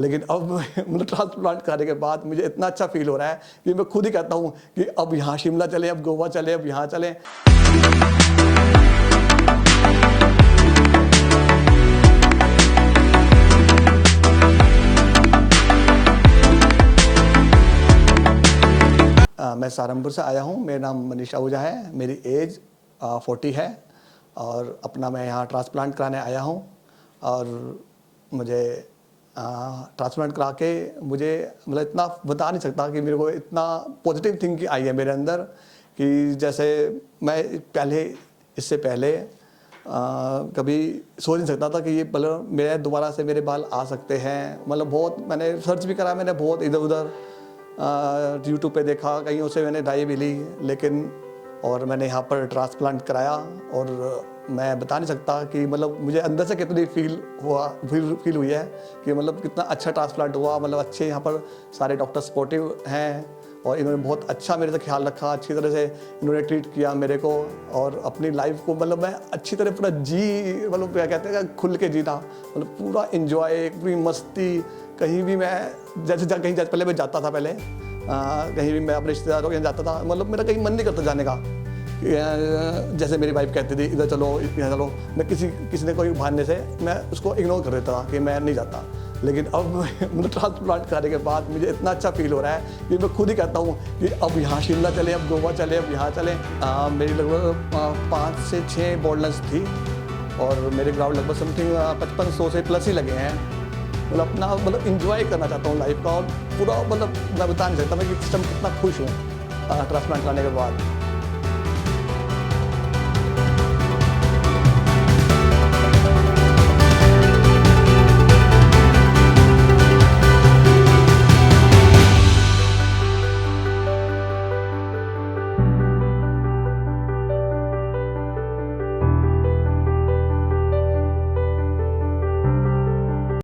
लेकिन अब मतलब ट्रांसप्लांट कराने के बाद मुझे इतना अच्छा फ़ील हो रहा है कि मैं खुद ही कहता हूँ कि अब यहाँ शिमला चलें, अब गोवा चलें, अब यहाँ चलें। मैं सहारनपुर से आया हूँ। मेरा नाम मनीष आहूजा है। मेरी एज 40 है और अपना मैं यहाँ ट्रांसप्लांट कराने आया हूँ। और मुझे ट्रांसप्लांट करा के मुझे मतलब इतना बता नहीं सकता कि मेरे को इतना पॉजिटिव थिंकिंग आई है मेरे अंदर कि जैसे मैं इससे पहले कभी सोच नहीं सकता था कि ये मतलब मेरे दोबारा से मेरे बाल आ सकते हैं। मतलब बहुत मैंने सर्च भी करा, मैंने बहुत इधर उधर यूट्यूब पे देखा, कहीं से मैंने राय भी ली, लेकिन और मैंने यहाँ पर ट्रांसप्लांट कराया और मैं बता नहीं सकता कि मतलब मुझे अंदर से कितनी फील हुई है कि मतलब कितना अच्छा ट्रांसप्लांट हुआ। मतलब अच्छे यहाँ पर सारे डॉक्टर सपोर्टिव हैं और इन्होंने बहुत अच्छा मेरे से ख्याल रखा, अच्छी तरह से इन्होंने ट्रीट किया मेरे को और अपनी लाइफ को मतलब मैं अच्छी तरह पूरा मतलब क्या कहते हैं खुल के जीना, मतलब पूरा इंजॉय, पूरी मस्ती। कहीं भी मैं जैसे पहले मैं जाता था कहीं भी मैं अपने रिश्तेदारों के यहाँ जाता था, मतलब मेरा कहीं मन नहीं करता जाने का। जैसे मेरी वाइफ कहती थी इधर चलो इधर चलो, मैं किसी ने कोई बहाने से मैं उसको इग्नोर कर देता था कि मैं नहीं जाता। लेकिन अब मतलब ट्रांसप्लांट कराने के बाद मुझे इतना अच्छा फील हो रहा है कि मैं खुद ही कहता हूँ कि अब यहाँ शिमला चलें, अब गोवा चलें, अब यहाँ चलें। मेरी लगभग 5 से 6 बोर्डलेस थी और मेरे ग्राउंड लगभग समथिंग 5500 से प्लस ही लगे हैं। मतलब अपना मतलब इंजॉय करना चाहता हूँ लाइफ का और पूरा मतलब मैं बता नहीं सकता मैं कि सिस्टम कितना खुश हूँ ट्रांसप्लांट कराने के बाद।